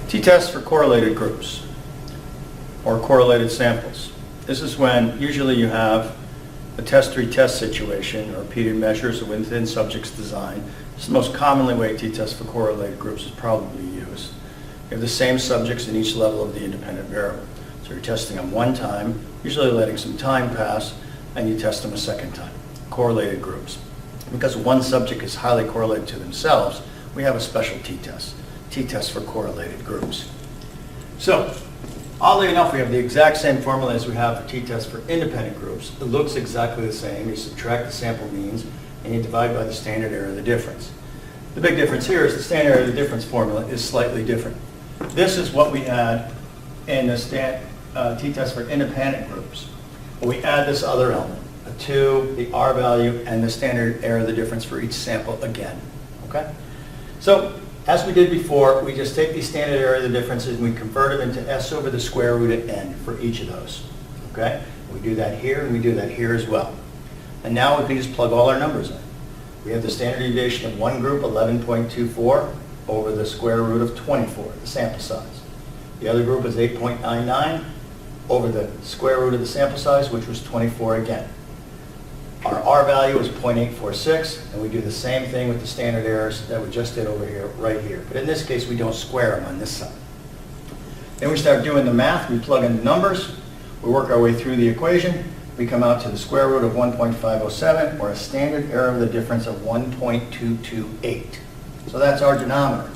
T-tests for correlated groups or correlated samples. This is when usually you have a test-retest situation or repeated measures within subject's design. It's the most commonly way t-test for correlated groups is probably used. You have the same subjects in each level of the independent variable. So you're testing them one time, usually letting some time pass, and you test them a second time. Correlated groups. Because one subject is highly correlated to themselves, we have a special t-test. T-test for correlated groups. So, oddly enough, we have the exact same formula as we have for t-test for independent groups. It looks exactly the same. You subtract the sample means and you divide by the standard error of the difference. The big difference here is the standard error of the difference formula is slightly different. This is what we had in the t-test for independent groups. We add this other element, a 2, the R value, and the standard error of the difference for each sample again. Okay? So, as we did before, we just take these standard error of the differences and we convert them into S over the square root of n for each of those. Okay? We do that here and we do that here as well. And now we can just plug all our numbers in. We have the standard deviation of one group, 11.24, over the square root of 24, the sample size. The other group is 8.99 over the square root of the sample size, which was 24 again. Our R value is 0.846, and we do the same thing with the standard errors that we just did over here, right here. But in this case, we don't square them on this side. Then we start doing the math. We plug in the numbers. We work our way through the equation. We come out to the square root of 1.507, or a standard error of the difference of 1.228. So that's our denominator.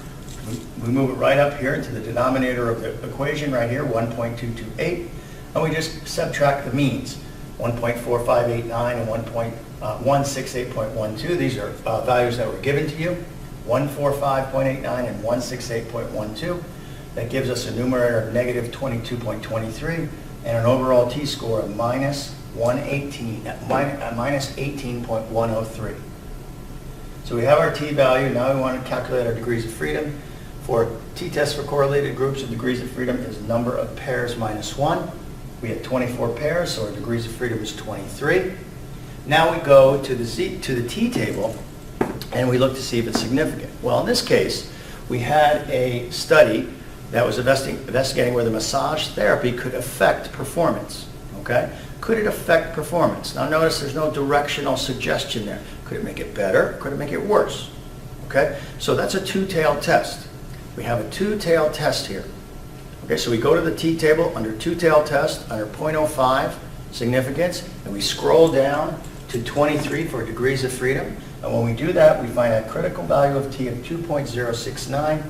We move it right up here into the denominator of the equation right here, 1.228, and we just subtract the means. 1.4589 and 168.12. These are values that were given to you. 145.89 and 168.12. That gives us a numerator of negative 22.23 and an overall t-score of minus 18.103. So we have our t-value. Now we want to calculate our degrees of freedom. For t-tests for correlated groups, the degrees of freedom is the number of pairs minus 1. We had 24 pairs, so our degrees of freedom is 23. Now we go to the t-table, and we look to see if it's significant. Well, in this case, we had a study that was investigating whether massage therapy could affect performance. Okay? Could it affect performance? Now notice there's no directional suggestion there. Could it make it better? Could it make it worse? Okay? So that's a two-tailed test. We have a two-tailed test here. Okay, so we go to the t-table under two-tailed test, under 0.05 significance, and we scroll down to 23 for degrees of freedom. And when we do that, we find a critical value of t of 2.069.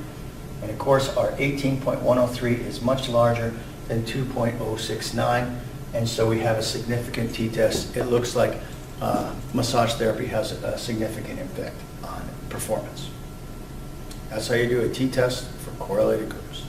And of course, our 18.103 is much larger than 2.069. And so we have a significant t-test. It looks like massage therapy has a significant impact on performance. That's how you do a t-test for correlated groups.